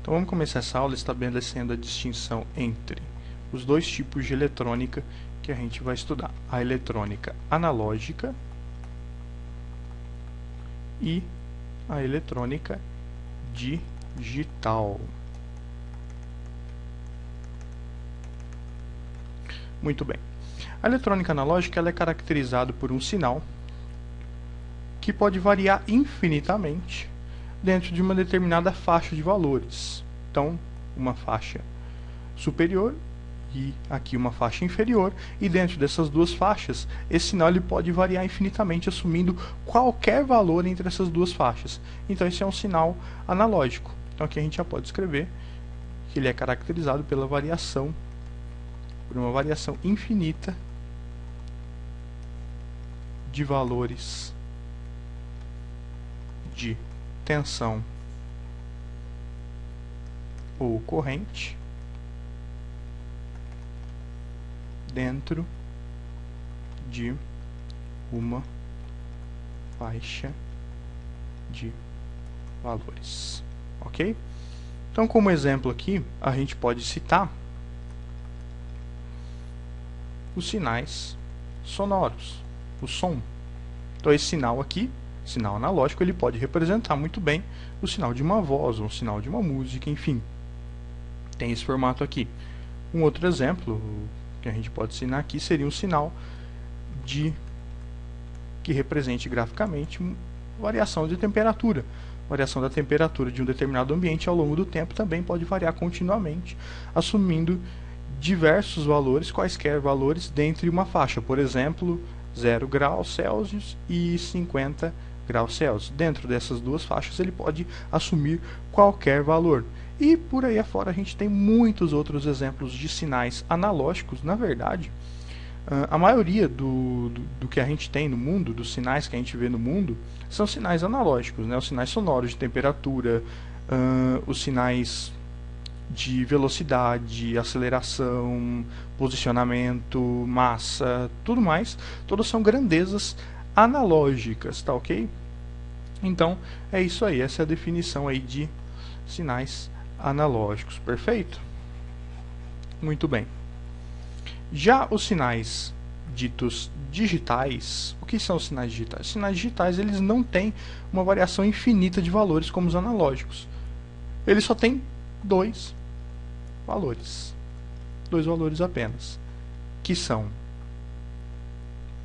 Então vamos começar essa aula estabelecendo a distinção entre os dois tipos de eletrônica que a gente vai estudar: a eletrônica analógica e a eletrônica digital. Muito bem. A eletrônica analógica ela é caracterizada por um sinal que pode variar infinitamente dentro de uma determinada faixa de valores. Então, uma faixa superior e aqui uma faixa inferior, e dentro dessas duas faixas, esse sinal ele pode variar infinitamente, assumindo qualquer valor entre essas duas faixas. Então, esse é um sinal analógico. Então, aqui a gente já pode escrever que ele é caracterizado pela variação, por uma variação infinita de valores de tensão ou corrente dentro de uma faixa de valores, ok? Então, como exemplo aqui, a gente pode citar os sinais sonoros, o som. Então, esse sinal aqui, sinal analógico, ele pode representar muito bem o sinal de uma voz, ou o sinal de uma música, enfim. Tem esse formato aqui. Um outro exemplo que a gente pode ensinar aqui seria um sinal que represente graficamente variação de temperatura. Variação da temperatura de um determinado ambiente ao longo do tempo também pode variar continuamente, assumindo diversos valores, quaisquer valores, dentro de uma faixa. Por exemplo, 0 graus Celsius e 50 graus Celsius. Dentro dessas duas faixas ele pode assumir qualquer valor. E por aí afora a gente tem muitos outros exemplos de sinais analógicos. Na verdade, a maioria do que a gente tem no mundo, dos sinais que a gente vê no mundo, são sinais analógicos, né? Os sinais sonoros de temperatura, os sinais de velocidade, aceleração, posicionamento, massa, tudo mais, todas são grandezas analógicas, tá ok? Então, é isso aí, essa é a definição aí de sinais analógicos, perfeito? Muito bem. Já os sinais ditos digitais, o que são os sinais digitais? Os sinais digitais, eles não têm uma variação infinita de valores como os analógicos. Eles só têm dois valores apenas, que são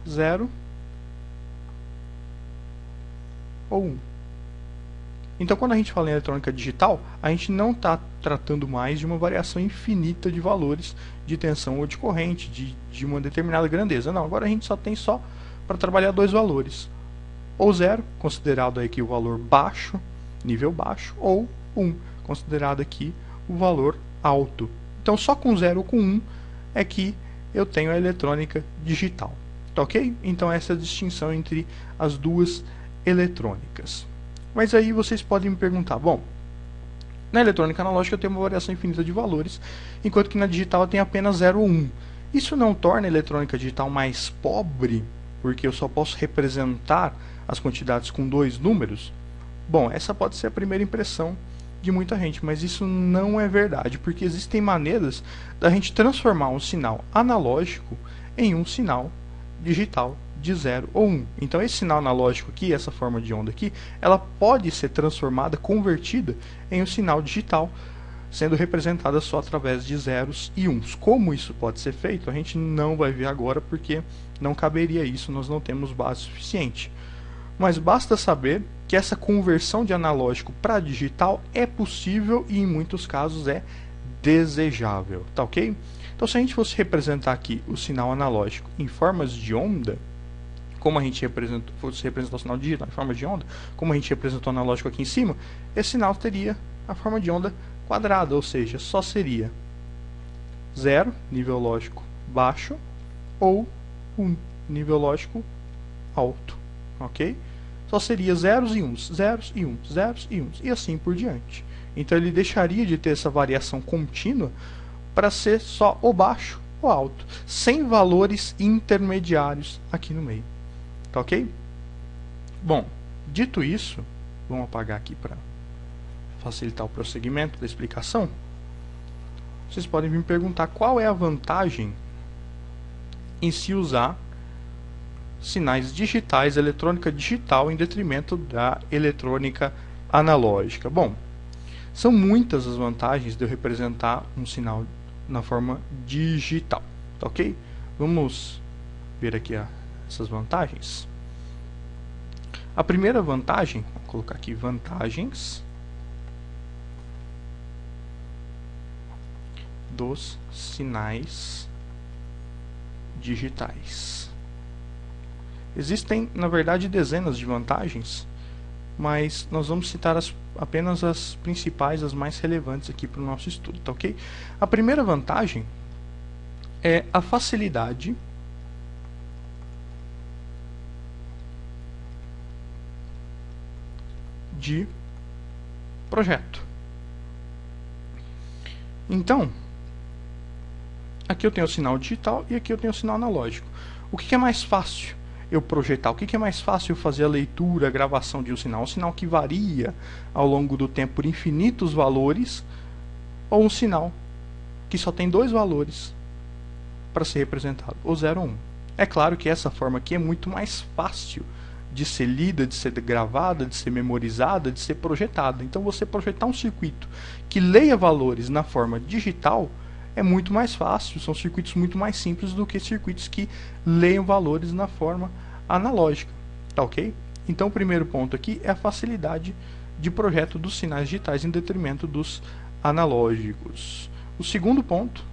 0 ou 1. Então, quando a gente fala em eletrônica digital, a gente não está tratando mais de uma variação infinita de valores de tensão ou de corrente, de uma determinada grandeza. Não, agora a gente só tem para trabalhar dois valores. Ou 0, considerado aqui o valor baixo, nível baixo, ou 1, considerado aqui o valor alto. Então, só com 0 ou com 1 é que eu tenho a eletrônica digital. Tá ok? Então, essa é a distinção entre as duas eletrônicas. Mas aí vocês podem me perguntar, bom, na eletrônica analógica eu tenho uma variação infinita de valores, enquanto que na digital eu tenho apenas 0 ou 1. Isso não torna a eletrônica digital mais pobre, porque eu só posso representar as quantidades com dois números? Bom, essa pode ser a primeira impressão de muita gente, mas isso não é verdade, porque existem maneiras da gente transformar um sinal analógico em um sinal digital de 0 ou 1. Então, esse sinal analógico aqui, essa forma de onda aqui, ela pode ser transformada, convertida em um sinal digital, sendo representada só através de zeros e uns. Como isso pode ser feito, a gente não vai ver agora, porque não caberia isso, nós não temos base suficiente. Mas basta saber que essa conversão de analógico para digital é possível e em muitos casos é desejável, tá ok? Então, se a gente fosse representar aqui o sinal analógico em formas de onda, como a gente fosse representar o sinal digital em forma de onda, como a gente representou o analógico aqui em cima, esse sinal teria a forma de onda quadrada, ou seja, só seria 0, nível lógico baixo, ou 1, nível lógico alto, ok? Só seria zeros e uns, zeros e uns, zeros e uns, e assim por diante. Então ele deixaria de ter essa variação contínua para ser só o baixo ou alto, sem valores intermediários aqui no meio. Tá ok? Bom, dito isso, vamos apagar aqui para facilitar o prosseguimento da explicação, vocês podem me perguntar qual é a vantagem em se usar sinais digitais, eletrônica digital, em detrimento da eletrônica analógica. Bom, são muitas as vantagens de eu representar um sinal na forma digital, tá ok? Vamos ver aqui essas vantagens. A primeira vantagem, vou colocar aqui vantagens dos sinais digitais. Existem, na verdade, dezenas de vantagens, mas nós vamos citar apenas as principais, as mais relevantes aqui para o nosso estudo, tá ok? A primeira vantagem é a facilidade de projeto. Então, aqui eu tenho o sinal digital e aqui eu tenho o sinal analógico. O que é mais fácil eu projetar? O que é mais fácil eu fazer a leitura, a gravação de um sinal? Um sinal que varia ao longo do tempo por infinitos valores, ou um sinal que só tem dois valores para ser representado, o 0 ou 1. É claro que essa forma aqui é muito mais fácil de ser lida, de ser gravada, de ser memorizada, de ser projetada. Então você projetar um circuito que leia valores na forma digital é muito mais fácil, são circuitos muito mais simples do que circuitos que leiam valores na forma analógica, tá ok? Então o primeiro ponto aqui é a facilidade de projeto dos sinais digitais em detrimento dos analógicos. O segundo ponto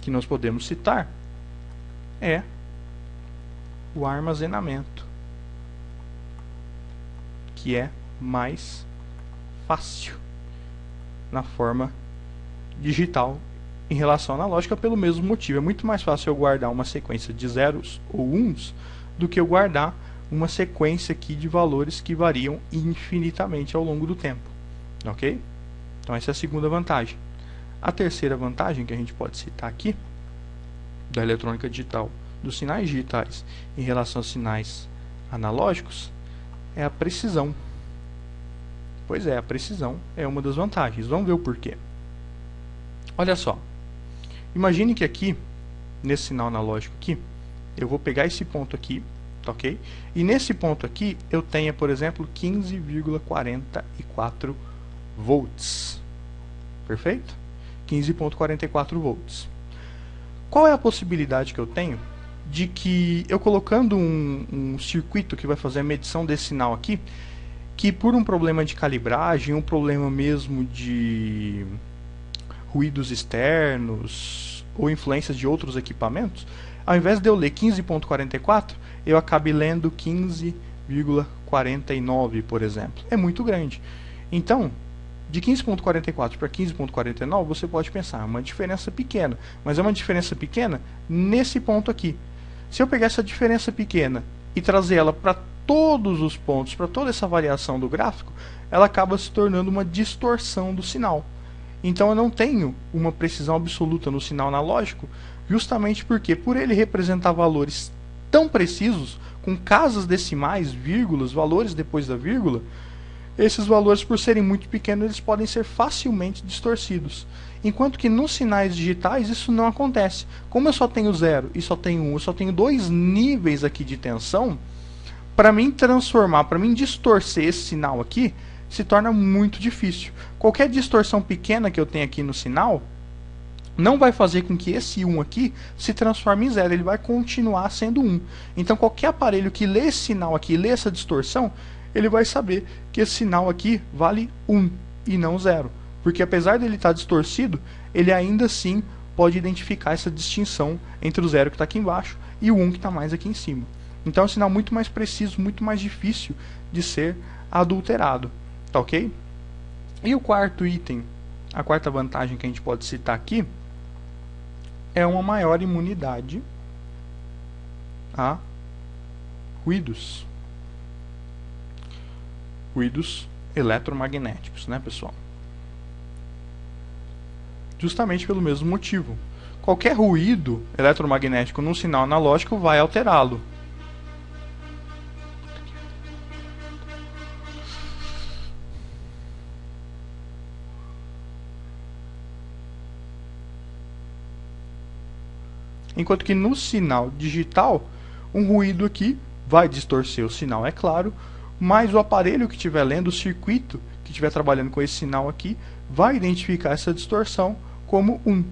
que nós podemos citar é o armazenamento, que é mais fácil na forma digital em relação à analógica, pelo mesmo motivo. É muito mais fácil eu guardar uma sequência de zeros ou uns do que eu guardar uma sequência aqui de valores que variam infinitamente ao longo do tempo, ok? Então essa é a segunda vantagem. A terceira vantagem que a gente pode citar aqui da eletrônica digital, dos sinais digitais em relação aos sinais analógicos, é a precisão. Pois é, a precisão é uma das vantagens. Vamos ver o porquê. Olha só, imagine que aqui, nesse sinal analógico aqui, eu vou pegar esse ponto aqui, tá ok? E nesse ponto aqui eu tenha, por exemplo, 15,44 volts. Perfeito? 15,44 volts. Qual é a possibilidade que eu tenho de que eu colocando um circuito que vai fazer a medição desse sinal aqui, que por um problema de calibragem, um problema mesmo de ruídos externos ou influências de outros equipamentos, ao invés de eu ler 15,44, eu acabe lendo 15,49, por exemplo. É muito grande. Então, de 15,44 para 15,49, você pode pensar, é uma diferença pequena, mas é uma diferença pequena nesse ponto aqui. Se eu pegar essa diferença pequena e trazer ela para todos os pontos, para toda essa variação do gráfico, ela acaba se tornando uma distorção do sinal. Então eu não tenho uma precisão absoluta no sinal analógico, justamente porque, por ele representar valores tão precisos, com casas decimais, vírgulas, valores depois da vírgula, esses valores, por serem muito pequenos, eles podem ser facilmente distorcidos. Enquanto que nos sinais digitais isso não acontece. Como eu só tenho 0 e só tenho 1, eu só tenho dois níveis aqui de tensão, para mim transformar, para mim distorcer esse sinal aqui, se torna muito difícil. Qualquer distorção pequena que eu tenha aqui no sinal não vai fazer com que esse 1 aqui se transforme em 0, ele vai continuar sendo 1. Então qualquer aparelho que lê esse sinal aqui, lê essa distorção, ele vai saber que esse sinal aqui vale 1 e não 0. Porque apesar dele estar distorcido, ele ainda assim pode identificar essa distinção entre o 0 que está aqui embaixo e o 1 que está mais aqui em cima. Então é um sinal muito mais preciso, muito mais difícil de ser adulterado. Tá ok? E o quarto item, a quarta vantagem que a gente pode citar aqui, é uma maior imunidade a ruídos. Ruídos eletromagnéticos, né, pessoal? Justamente pelo mesmo motivo. Qualquer ruído eletromagnético num sinal analógico vai alterá-lo. Enquanto que no sinal digital, um ruído aqui vai distorcer o sinal, é claro, mas o aparelho que estiver lendo, o circuito que estiver trabalhando com esse sinal aqui, vai identificar essa distorção como 1,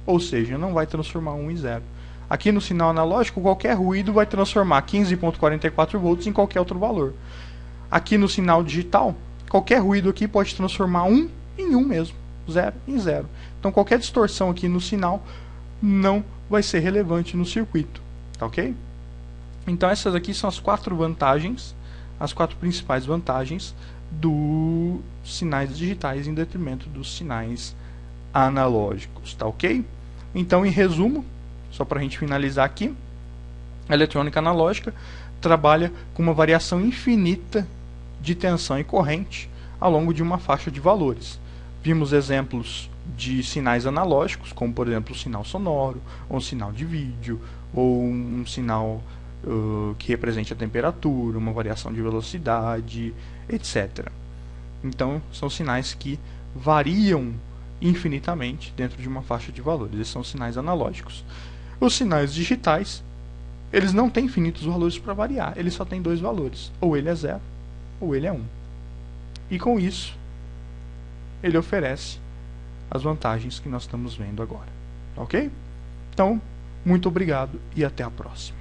ou seja, não vai transformar 1 em 0. Aqui no sinal analógico, qualquer ruído vai transformar 15.44 volts em qualquer outro valor. Aqui no sinal digital, qualquer ruído aqui pode transformar 1 em 1 mesmo, 0 em 0. Então qualquer distorção aqui no sinal não vai ser relevante no circuito, tá ok? Então essas aqui são as 4 vantagens, as 4 principais vantagens dos sinais digitais em detrimento dos sinais analógicos, tá ok? Então, em resumo, só para a gente finalizar aqui, a eletrônica analógica trabalha com uma variação infinita de tensão e corrente ao longo de uma faixa de valores. Vimos exemplos de sinais analógicos, como por exemplo o sinal sonoro, ou um sinal de vídeo, ou um sinal que represente a temperatura, uma variação de velocidade, etc. Então, são sinais que variam infinitamente dentro de uma faixa de valores. Esses são sinais analógicos. Os sinais digitais, eles não têm infinitos valores para variar, eles só têm 2 valores, ou ele é 0, ou ele é 1. E com isso, ele oferece as vantagens que nós estamos vendo agora. Ok? Então, muito obrigado e até a próxima.